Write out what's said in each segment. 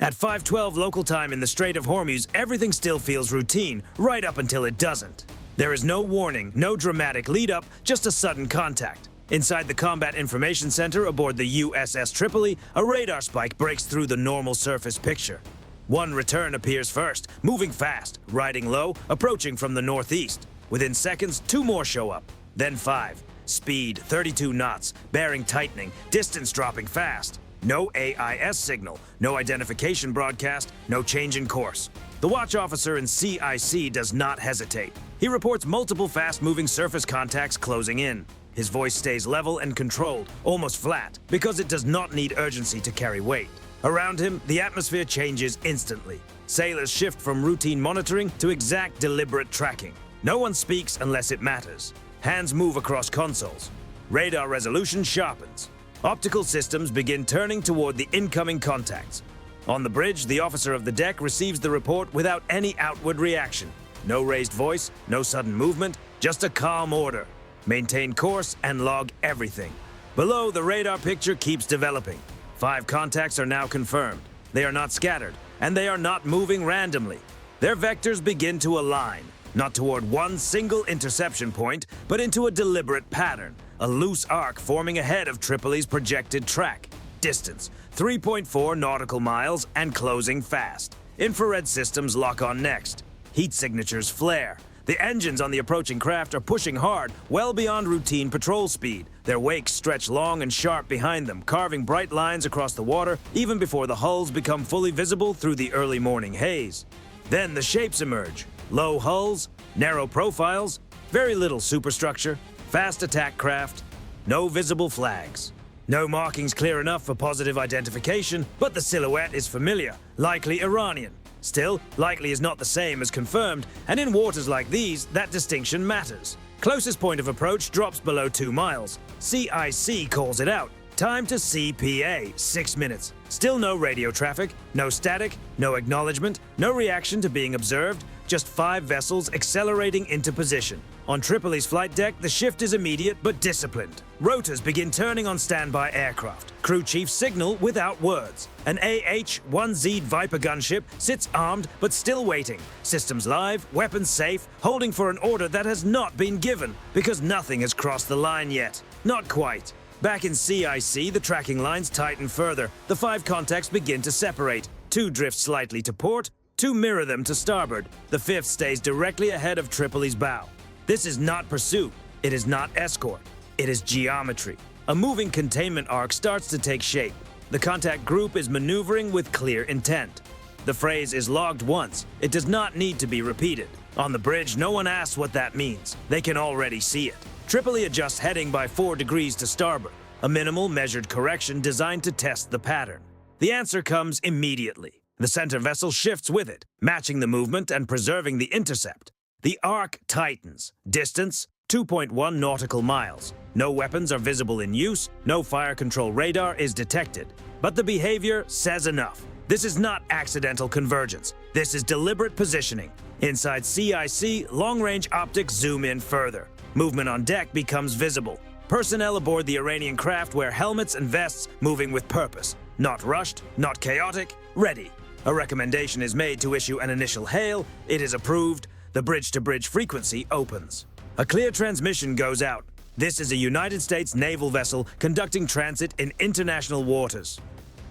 At 5:12 local time in the Strait of Hormuz, everything still feels routine, right up until it doesn't. There is no warning, no dramatic lead-up, just a sudden contact. Inside the Combat Information Center aboard the USS Tripoli, a radar spike breaks through the normal surface picture. One return appears first, moving fast, riding low, approaching from the northeast. Within seconds, two more show up, then five. Speed 32 knots, bearing tightening, distance dropping fast. No AIS signal, no identification broadcast, no change in course. The watch officer in CIC does not hesitate. He reports multiple fast-moving surface contacts closing in. His voice stays level and controlled, almost flat, because it does not need urgency to carry weight. Around him, the atmosphere changes instantly. Sailors shift from routine monitoring to exact, deliberate tracking. No one speaks unless it matters. Hands move across consoles. Radar resolution sharpens. Optical systems begin turning toward the incoming contacts. On the bridge, the officer of the deck receives the report without any outward reaction. No raised voice, no sudden movement, just a calm order. Maintain course and log everything. Below, the radar picture keeps developing. 5 contacts are now confirmed. They are not scattered, and they are not moving randomly. Their vectors begin to align, not toward one single interception point, but into a deliberate pattern, a loose arc forming ahead of Tripoli's projected track. Distance, 3.4 nautical miles and closing fast. Infrared systems lock on next. Heat signatures flare. The engines on the approaching craft are pushing hard, well beyond routine patrol speed. Their wakes stretch long and sharp behind them, carving bright lines across the water even before the hulls become fully visible through the early morning haze. Then the shapes emerge. Low hulls, narrow profiles, very little superstructure, fast attack craft, no visible flags. No markings clear enough for positive identification, but the silhouette is familiar, likely Iranian. Still, likely is not the same as confirmed, and in waters like these, that distinction matters. Closest point of approach drops below 2 miles. CIC calls it out. Time to CPA, 6 minutes. Still no radio traffic, no static, no acknowledgement, no reaction to being observed, just 5 vessels accelerating into position. On Tripoli's flight deck, the shift is immediate but disciplined. Rotors begin turning on standby aircraft. Crew chiefs signal without words. An AH-1Z Viper gunship sits armed but still waiting. Systems live, weapons safe, holding for an order that has not been given because nothing has crossed the line yet. Not quite. Back in CIC, the tracking lines tighten further. The 5 contacts begin to separate. 2 drift slightly to port, 2 mirror them to starboard. The 5th stays directly ahead of Tripoli's bow. This is not pursuit. It is not escort. It is geometry. A moving containment arc starts to take shape. The contact group is maneuvering with clear intent. The phrase is logged once. It does not need to be repeated. On the bridge, no one asks what that means. They can already see it. Tripoli adjusts heading by 4 degrees to starboard, a minimal measured correction designed to test the pattern. The answer comes immediately. The center vessel shifts with it, matching the movement and preserving the intercept. The arc tightens. Distance, 2.1 nautical miles. No weapons are visible in use, no fire control radar is detected. But the behavior says enough. This is not accidental convergence. This is deliberate positioning. Inside CIC, long-range optics zoom in further. Movement on deck becomes visible. Personnel aboard the Iranian craft wear helmets and vests, moving with purpose. Not rushed, not chaotic, ready. A recommendation is made to issue an initial hail. It is approved. The bridge-to-bridge frequency opens. A clear transmission goes out. This is a United States naval vessel conducting transit in international waters.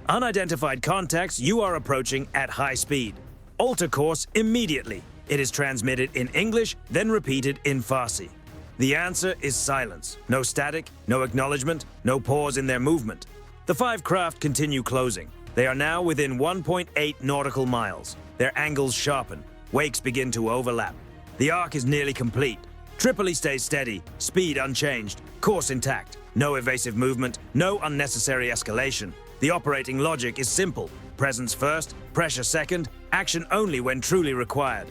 Unidentified contacts you are approaching at high speed. Alter course immediately. It is transmitted in English, then repeated in Farsi. The answer is silence. No static, no acknowledgement, no pause in their movement. The 5 craft continue closing. They are now within 1.8 nautical miles. Their angles sharpen. Wakes begin to overlap. The arc is nearly complete. Tripoli stays steady, speed unchanged, course intact. No evasive movement, no unnecessary escalation. The operating logic is simple. Presence first, pressure second, action only when truly required.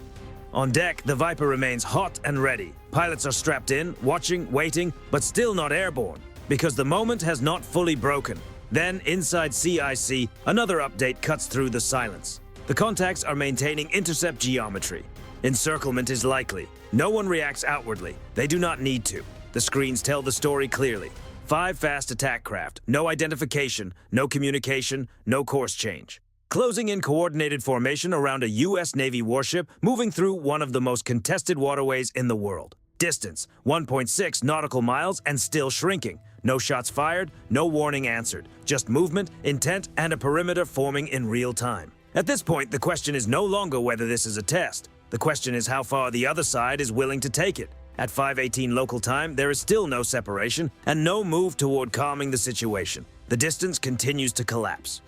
On deck, the Viper remains hot and ready. Pilots are strapped in, watching, waiting, but still not airborne, because the moment has not fully broken. Then, inside CIC, another update cuts through the silence. The contacts are maintaining intercept geometry. Encirclement is likely. No one reacts outwardly. They do not need to. The screens tell the story clearly. 5 fast attack craft, no identification, no communication, no course change. closing in coordinated formation around a U.S. Navy warship moving through one of the most contested waterways in the world. Distance, 1.6 nautical miles and still shrinking. No shots fired, no warning answered. Just movement, intent, and a perimeter forming in real time. At this point, the question is no longer whether this is a test. The question is how far the other side is willing to take it. At 5:18 local time, there is still no separation and no move toward calming the situation. The distance continues to collapse.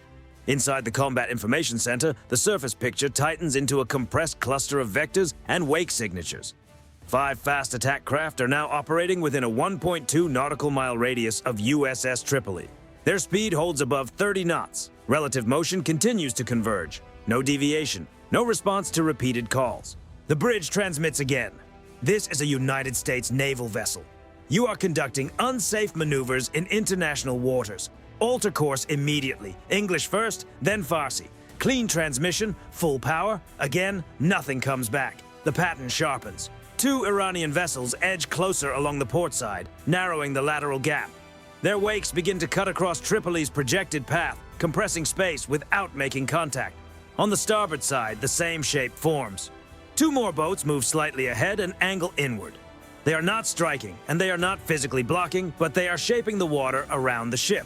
Inside the Combat Information Center, the surface picture tightens into a compressed cluster of vectors and wake signatures. 5 fast attack craft are now operating within a 1.2 nautical mile radius of USS Tripoli. Their speed holds above 30 knots. Relative motion continues to converge. No deviation, no response to repeated calls. The bridge transmits again. This is a United States naval vessel. You are conducting unsafe maneuvers in international waters. Alter course immediately. English first, then Farsi. Clean transmission, full power. Again, nothing comes back. The pattern sharpens. 2 Iranian vessels edge closer along the port side, narrowing the lateral gap. Their wakes begin to cut across Tripoli's projected path, compressing space without making contact. On the starboard side, the same shape forms. 2 more boats move slightly ahead and angle inward. They are not striking, and they are not physically blocking, but they are shaping the water around the ship.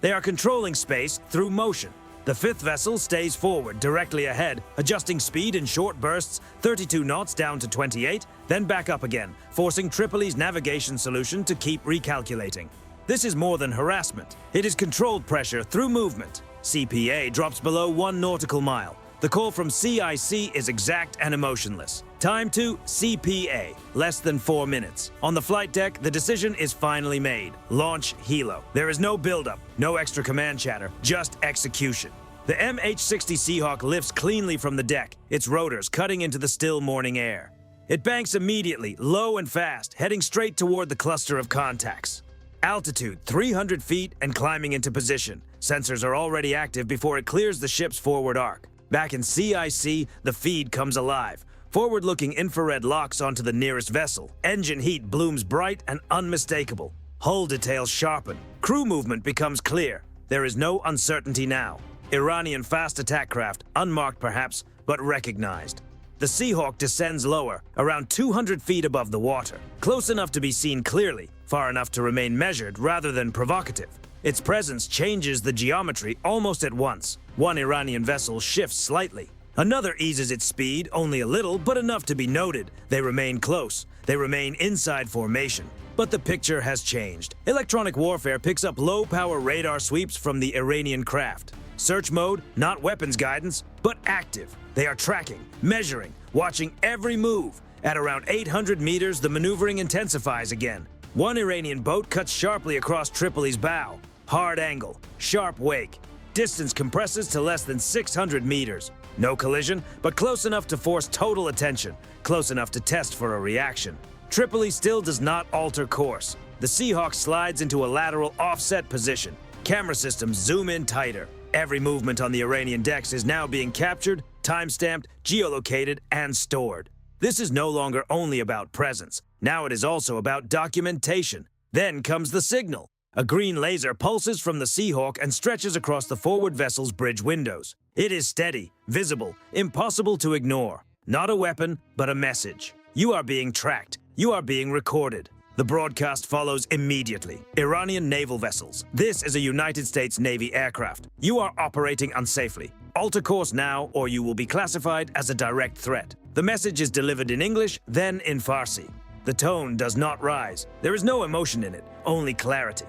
They are controlling space through motion. The 5th vessel stays forward, directly ahead, adjusting speed in short bursts, 32 knots down to 28, then back up again, forcing Tripoli's navigation solution to keep recalculating. This is more than harassment. It is controlled pressure through movement. CPA drops below 1 nautical mile. The call from CIC is exact and emotionless. Time to CPA, less than 4 minutes. On the flight deck, the decision is finally made. Launch helo. There is no buildup, no extra command chatter, just execution. The MH-60 Seahawk lifts cleanly from the deck, its rotors cutting into the still morning air. It banks immediately, low and fast, heading straight toward the cluster of contacts. Altitude 300 feet and climbing into position. Sensors are already active before it clears the ship's forward arc. Back in CIC, the feed comes alive. Forward-looking infrared locks onto the nearest vessel. Engine heat blooms bright and unmistakable. Hull details sharpen. Crew movement becomes clear. There is no uncertainty now. Iranian fast attack craft, unmarked perhaps, but recognized. The Seahawk descends lower, around 200 feet above the water. Close enough to be seen clearly, far enough to remain measured rather than provocative. Its presence changes the geometry almost at once. 1 Iranian vessel shifts slightly. Another eases its speed, only a little, but enough to be noted. They remain close. They remain inside formation. But the picture has changed. Electronic warfare picks up low-power radar sweeps from the Iranian craft. Search mode, not weapons guidance, but active. They are tracking, measuring, watching every move. At around 800 meters, the maneuvering intensifies again. 1 Iranian boat cuts sharply across Tripoli's bow. Hard angle, sharp wake. Distance compresses to less than 600 meters. No collision, but close enough to force total attention, close enough to test for a reaction. Tripoli still does not alter course. The Seahawk slides into a lateral offset position. Camera systems zoom in tighter. Every movement on the Iranian decks is now being captured, time-stamped, geolocated, and stored. This is no longer only about presence. Now it is also about documentation. Then comes the signal. A green laser pulses from the Seahawk and stretches across the forward vessel's bridge windows. It is steady, visible, impossible to ignore. Not a weapon, but a message. You are being tracked. You are being recorded. The broadcast follows immediately. Iranian naval vessels. This is a United States Navy aircraft. You are operating unsafely. Alter course now, or you will be classified as a direct threat. The message is delivered in English, then in Farsi. The tone does not rise. There is no emotion in it, only clarity.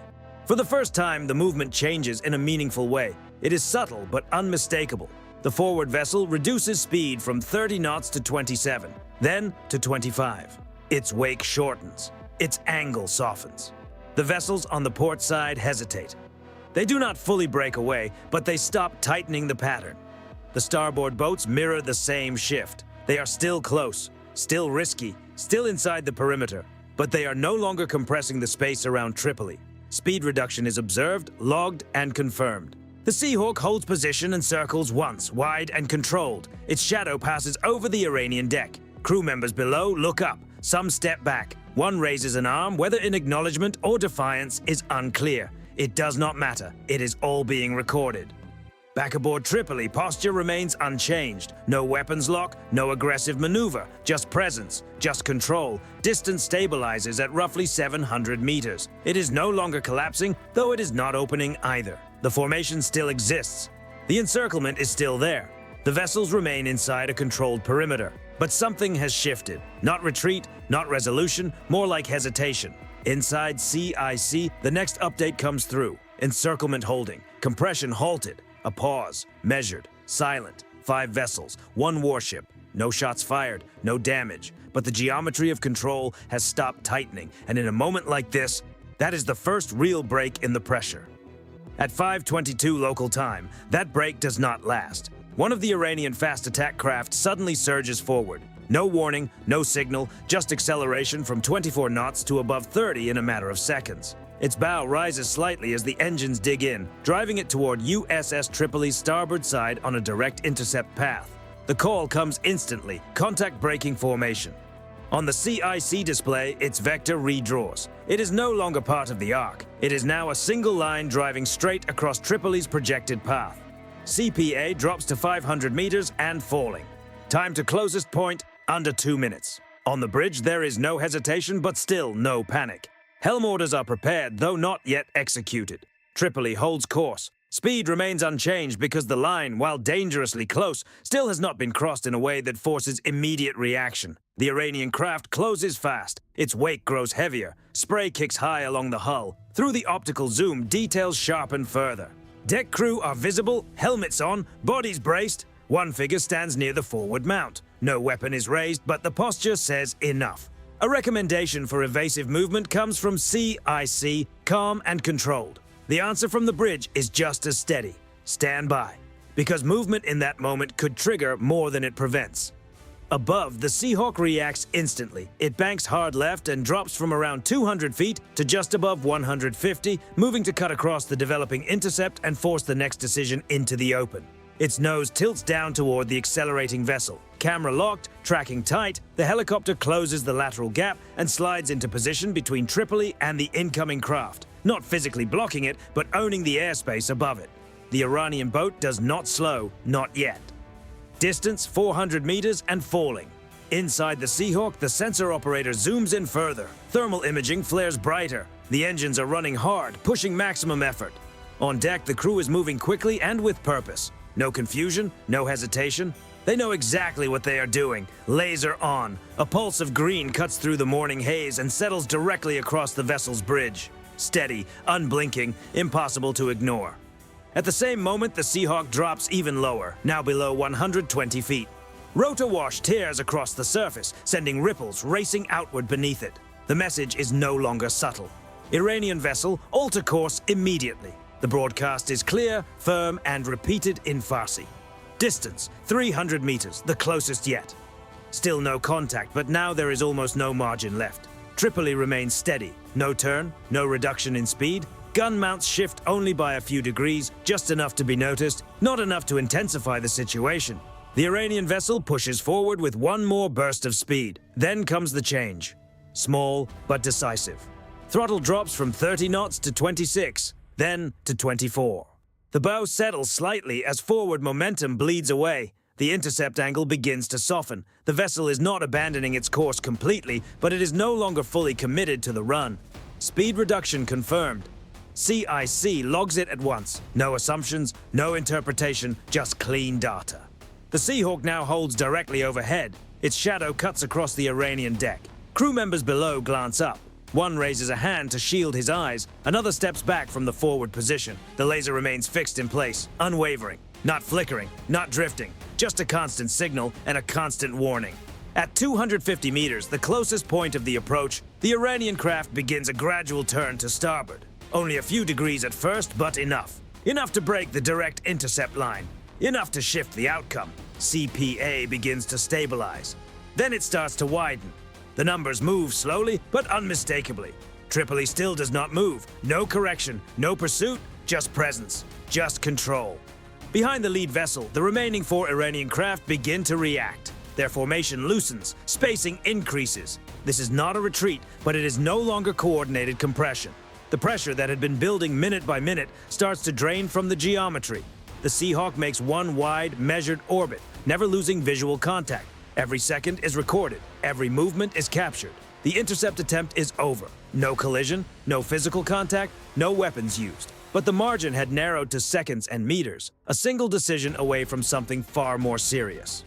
For the first time, the movement changes in a meaningful way. It is subtle but unmistakable. The forward vessel reduces speed from 30 knots to 27, then to 25. Its wake shortens. Its angle softens. The vessels on the port side hesitate. They do not fully break away, but they stop tightening the pattern. The starboard boats mirror the same shift. They are still close, still risky, still inside the perimeter, but they are no longer compressing the space around Tripoli. Speed reduction is observed, logged, and confirmed. The Seahawk holds position and circles once, wide and controlled. Its shadow passes over the Iranian deck. Crew members below look up. Some step back. One raises an arm, whether in acknowledgement or defiance is unclear. It does not matter. It is all being recorded. Back aboard Tripoli, posture remains unchanged. No weapons lock, no aggressive maneuver, just presence, just control. Distance stabilizes at roughly 700 meters. It is no longer collapsing, though it is not opening either. The formation still exists. The encirclement is still there. The vessels remain inside a controlled perimeter. But something has shifted. Not retreat, not resolution, more like hesitation. Inside CIC, the next update comes through. Encirclement holding, compression halted. A pause, measured, silent, 5 vessels, 1 warship, no shots fired, no damage, but the geometry of control has stopped tightening, and in a moment like this, that is the first real break in the pressure. At 5:22 local time, that break does not last. One of the Iranian fast attack craft suddenly surges forward. No warning, no signal, just acceleration from 24 knots to above 30 in a matter of seconds. Its bow rises slightly as the engines dig in, driving it toward USS Tripoli's starboard side on a direct intercept path. The call comes instantly, contact braking formation. On the CIC display, its vector redraws. It is no longer part of the arc. It is now a single line driving straight across Tripoli's projected path. CPA drops to 500 meters and falling. Time to closest point, under 2 minutes. On the bridge, there is no hesitation, but still no panic. Helm orders are prepared, though not yet executed. Tripoli holds course. Speed remains unchanged because the line, while dangerously close, still has not been crossed in a way that forces immediate reaction. The Iranian craft closes fast. Its wake grows heavier. Spray kicks high along the hull. Through the optical zoom, details sharpen further. Deck crew are visible, helmets on, bodies braced. One figure stands near the forward mount. No weapon is raised, but the posture says enough. A recommendation for evasive movement comes from CIC, calm and controlled. The answer from the bridge is just as steady. Stand by. Because movement in that moment could trigger more than it prevents. Above, the Seahawk reacts instantly. It banks hard left and drops from around 200 feet to just above 150, moving to cut across the developing intercept and force the next decision into the open. Its nose tilts down toward the accelerating vessel. Camera locked, tracking tight, the helicopter closes the lateral gap and slides into position between Tripoli and the incoming craft, not physically blocking it, but owning the airspace above it. The Iranian boat does not slow, not yet. Distance 400 meters and falling. Inside the Seahawk, the sensor operator zooms in further. Thermal imaging flares brighter. The engines are running hard, pushing maximum effort. On deck, the crew is moving quickly and with purpose. No confusion, no hesitation. They know exactly what they are doing. Laser on. A pulse of green cuts through the morning haze and settles directly across the vessel's bridge. Steady, unblinking, impossible to ignore. At the same moment, the Seahawk drops even lower, now below 120 feet. Rotor wash tears across the surface, sending ripples racing outward beneath it. The message is no longer subtle. Iranian vessel, alter course immediately. The broadcast is clear, firm, and repeated in Farsi. Distance, 300 meters, the closest yet. Still no contact, but now there is almost no margin left. Tripoli remains steady. No turn, no reduction in speed. Gun mounts shift only by a few degrees, just enough to be noticed, not enough to intensify the situation. The Iranian vessel pushes forward with one more burst of speed. Then comes the change. Small, but decisive. Throttle drops from 30 knots to 26, then to 24. The bow settles slightly as forward momentum bleeds away. The intercept angle begins to soften. The vessel is not abandoning its course completely, but it is no longer fully committed to the run. Speed reduction confirmed. CIC logs it at once. No assumptions, no interpretation, just clean data. The Seahawk now holds directly overhead. Its shadow cuts across the Iranian deck. Crew members below glance up. One raises a hand to shield his eyes. Another steps back from the forward position. The laser remains fixed in place, unwavering, not flickering, not drifting, just a constant signal and a constant warning. At 250 meters, the closest point of the approach, the Iranian craft begins a gradual turn to starboard. Only a few degrees at first, but enough. Enough to break the direct intercept line. Enough to shift the outcome. CPA begins to stabilize. Then it starts to widen. The numbers move slowly, but unmistakably. Tripoli still does not move. No correction, no pursuit, just presence, just control. Behind the lead vessel, the remaining 4 Iranian craft begin to react. Their formation loosens, spacing increases. This is not a retreat, but it is no longer coordinated compression. The pressure that had been building minute by minute starts to drain from the geometry. the Seahawk makes one wide, measured orbit, never losing visual contact. Every second is recorded. Every movement is captured. The intercept attempt is over. No collision, no physical contact, no weapons used. But the margin had narrowed to seconds and meters, a single decision away from something far more serious.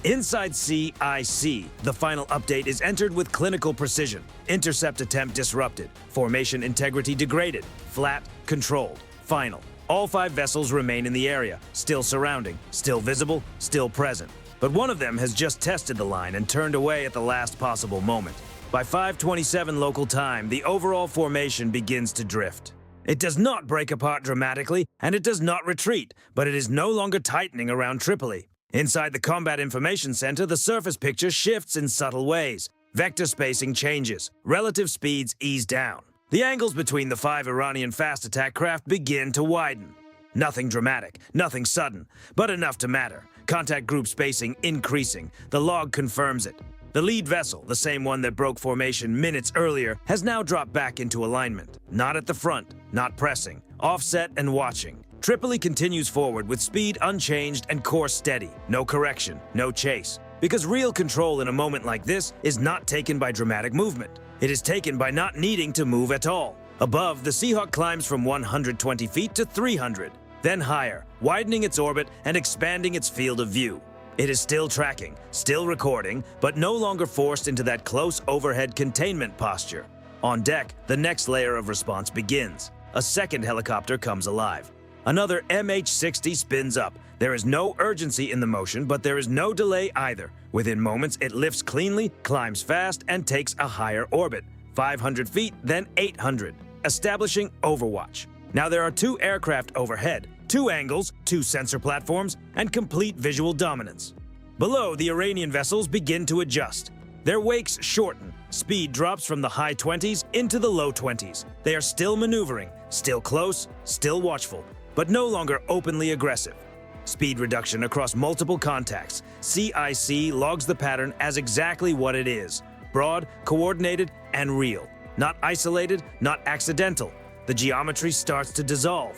Inside CIC, the final update is entered with clinical precision. Intercept attempt disrupted. Formation integrity degraded. Flat, controlled. Final. All 5 vessels remain in the area, still surrounding, still visible, still present. But one of them has just tested the line and turned away at the last possible moment. By 5:27 local time, the overall formation begins to drift. It does not break apart dramatically, and it does not retreat, but it is no longer tightening around Tripoli. Inside the Combat Information Center, the surface picture shifts in subtle ways. Vector spacing changes. Relative speeds ease down. The angles between the 5 Iranian fast attack craft begin to widen. Nothing dramatic, nothing sudden, but enough to matter. Contact group spacing increasing. The log confirms it. The lead vessel, the same one that broke formation minutes earlier, has now dropped back into alignment. Not at the front, not pressing, offset and watching. Tripoli continues forward with speed unchanged and course steady. No correction, no chase. Because real control in a moment like this is not taken by dramatic movement. It is taken by not needing to move at all. Above, the Seahawk climbs from 120 feet to 300, then higher, widening its orbit and expanding its field of view. It is still tracking, still recording, but no longer forced into that close overhead containment posture. On deck, the next layer of response begins. A second helicopter comes alive. Another MH-60 spins up. There is no urgency in the motion, but there is no delay either. Within moments, it lifts cleanly, climbs fast, and takes a higher orbit. 500 feet, then 800, establishing overwatch. Now there are 2 aircraft overhead, 2 angles, 2 sensor platforms, and complete visual dominance. Below, the Iranian vessels begin to adjust. Their wakes shorten. Speed drops from the high 20s into the low 20s. They are still maneuvering, still close, still watchful, but no longer openly aggressive. Speed reduction across multiple contacts. CIC logs the pattern as exactly what it is. Broad, coordinated, and real. Not isolated, not accidental. The geometry starts to dissolve.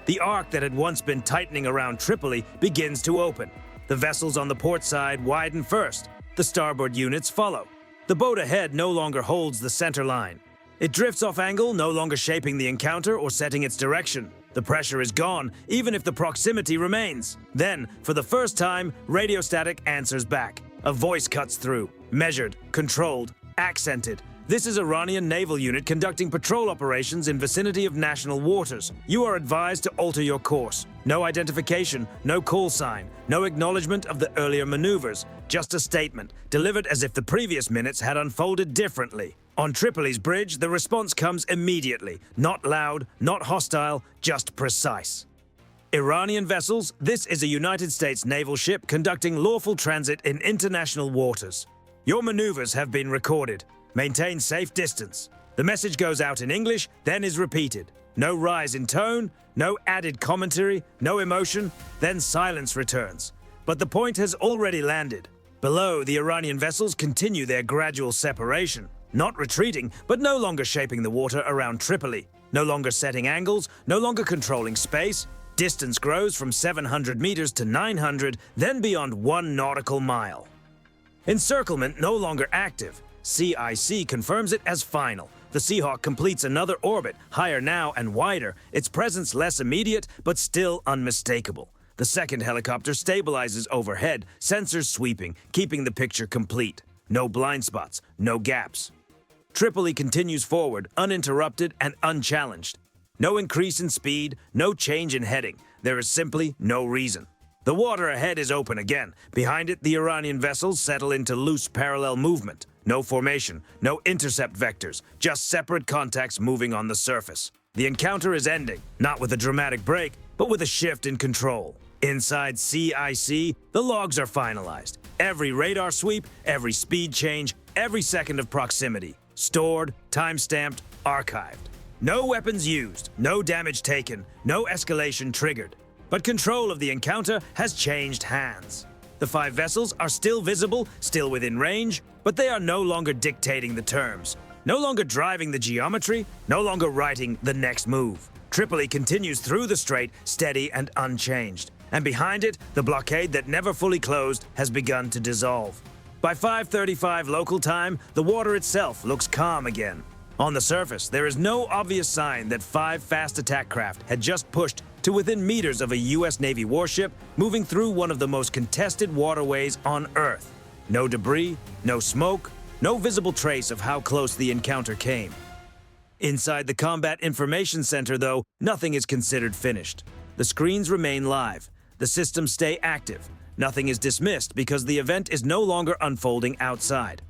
The arc that had once been tightening around Tripoli begins to open. The vessels on the port side widen first. The starboard units follow. The boat ahead no longer holds the center line. It drifts off angle, no longer shaping the encounter or setting its direction. The pressure is gone, even if the proximity remains. Then, for the first time, radio static answers back. A voice cuts through. Measured, controlled, accented. This is Iranian naval unit conducting patrol operations in vicinity of national waters. You are advised to alter your course. No identification, no call sign, no acknowledgement of the earlier maneuvers. Just a statement, delivered as if the previous minutes had unfolded differently. On Tripoli's bridge, the response comes immediately. Not loud, not hostile, just precise. Iranian vessels, this is a United States naval ship conducting lawful transit in international waters. Your maneuvers have been recorded. Maintain safe distance. The message goes out in English, then is repeated. No rise in tone, no added commentary, no emotion, then silence returns. But the point has already landed. Below, the Iranian vessels continue their gradual separation. Not retreating, but no longer shaping the water around Tripoli. No longer setting angles, no longer controlling space. Distance grows from 700 meters to 900, then beyond 1 nautical mile. Encirclement no longer active. CIC confirms it as final. The Seahawk completes another orbit, higher now and wider, its presence less immediate, but still unmistakable. The second helicopter stabilizes overhead, sensors sweeping, keeping the picture complete. No blind spots, no gaps. Tripoli continues forward, uninterrupted and unchallenged. No increase in speed, no change in heading. There is simply no reason. The water ahead is open again. Behind it, the Iranian vessels settle into loose parallel movement. No formation, no intercept vectors, just separate contacts moving on the surface. The encounter is ending, not with a dramatic break, but with a shift in control. Inside CIC, the logs are finalized. Every radar sweep, every speed change, every second of proximity. Stored, time-stamped, archived. No weapons used, no damage taken, no escalation triggered. But control of the encounter has changed hands. The 5 vessels are still visible, still within range, but they are no longer dictating the terms. No longer driving the geometry, no longer writing the next move. Tripoli continues through the strait, steady and unchanged. And behind it, the blockade that never fully closed has begun to dissolve. By 5:35 local time, the water itself looks calm again. On the surface, there is no obvious sign that 5 fast attack craft had just pushed to within meters of a U.S. Navy warship moving through one of the most contested waterways on Earth. No debris, no smoke, no visible trace of how close the encounter came. Inside the Combat Information Center, though, nothing is considered finished. The screens remain live. The systems stay active. Nothing is dismissed because the event is no longer unfolding outside.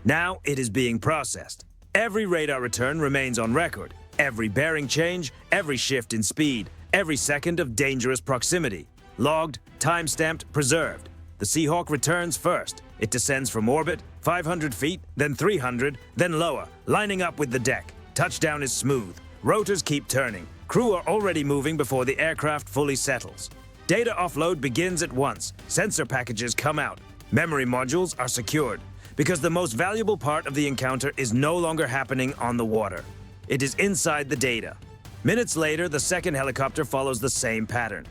Now it is being processed. Every radar return remains on record. Every bearing change, every shift in speed, every second of dangerous proximity. Logged, time-stamped, preserved. The Seahawk returns first. It descends from orbit, 500 feet, then 300, then lower, lining up with the deck. Touchdown is smooth. Rotors keep turning. Crew are already moving before the aircraft fully settles. Data offload begins at once. Sensor packages come out. Memory modules are secured, because the most valuable part of the encounter is no longer happening on the water. It is inside the data. Minutes later, the second helicopter follows the same pattern.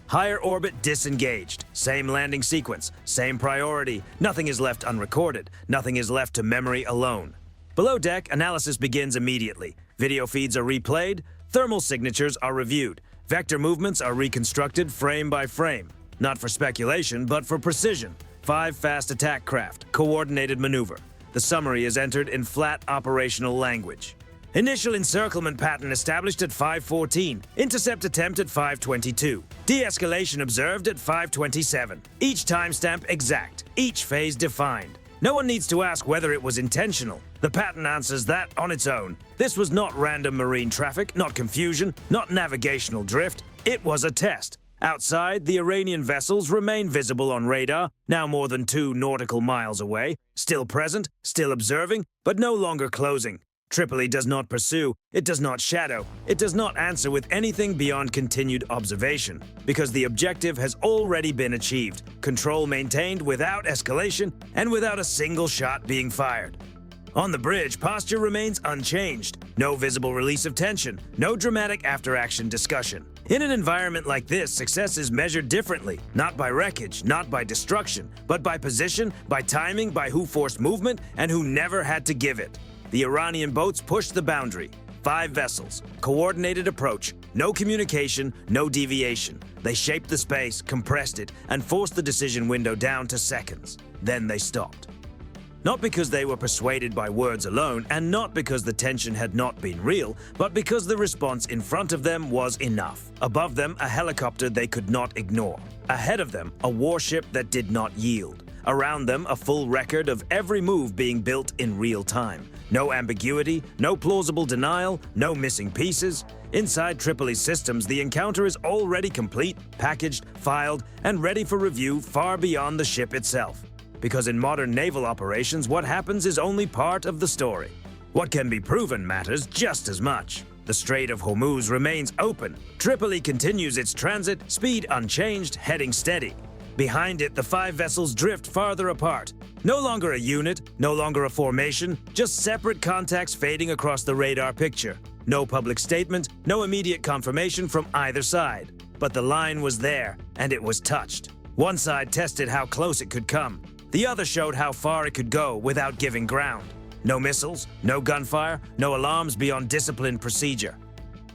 Higher orbit disengaged. Same landing sequence. Same priority. Nothing is left unrecorded. Nothing is left to memory alone. Below deck, analysis begins immediately. Video feeds are replayed. Thermal signatures are reviewed. Vector movements are reconstructed frame by frame. Not for speculation, but for precision. 5 fast attack craft. Coordinated maneuver. The summary is entered in flat operational language. Initial encirclement pattern established at 5:14. Intercept attempt at 5:22. De-escalation observed at 5:27. Each timestamp exact. Each phase defined. No one needs to ask whether it was intentional. The pattern answers that on its own. This was not random marine traffic, not confusion, not navigational drift. It was a test. Outside, the Iranian vessels remain visible on radar, now more than 2 nautical miles away, still present, still observing, but no longer closing. Tripoli does not pursue, it does not shadow, it does not answer with anything beyond continued observation, because the objective has already been achieved, control maintained without escalation and without a single shot being fired. On the bridge, posture remains unchanged, no visible release of tension, no dramatic after-action discussion. In an environment like this, success is measured differently, not by wreckage, not by destruction, but by position, by timing, by who forced movement, and who never had to give it. The Iranian boats pushed the boundary. 5 vessels, coordinated approach, no communication, no deviation. They shaped the space, compressed it, and forced the decision window down to seconds. Then they stopped. Not because they were persuaded by words alone, and not because the tension had not been real, but because the response in front of them was enough. Above them, a helicopter they could not ignore. Ahead of them, a warship that did not yield. Around them, a full record of every move being built in real time. No ambiguity, no plausible denial, no missing pieces. Inside Tripoli's systems, the encounter is already complete, packaged, filed, and ready for review far beyond the ship itself. Because in modern naval operations, what happens is only part of the story. What can be proven matters just as much. The Strait of Hormuz remains open. Tripoli continues its transit, speed unchanged, heading steady. Behind it, the 5 vessels drift farther apart. No longer a unit, no longer a formation, just separate contacts fading across the radar picture. No public statement, no immediate confirmation from either side. But the line was there, and it was touched. One side tested how close it could come. The other showed how far it could go without giving ground. No missiles, no gunfire, no alarms beyond disciplined procedure.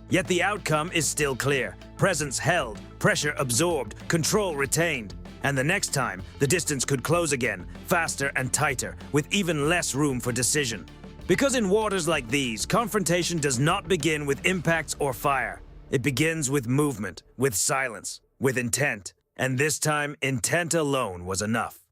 Yet the outcome is still clear. Presence held, pressure absorbed, control retained. And the next time, the distance could close again, faster and tighter, with even less room for decision. Because in waters like these, confrontation does not begin with impacts or fire. It begins with movement, with silence, with intent. And this time, intent alone was enough.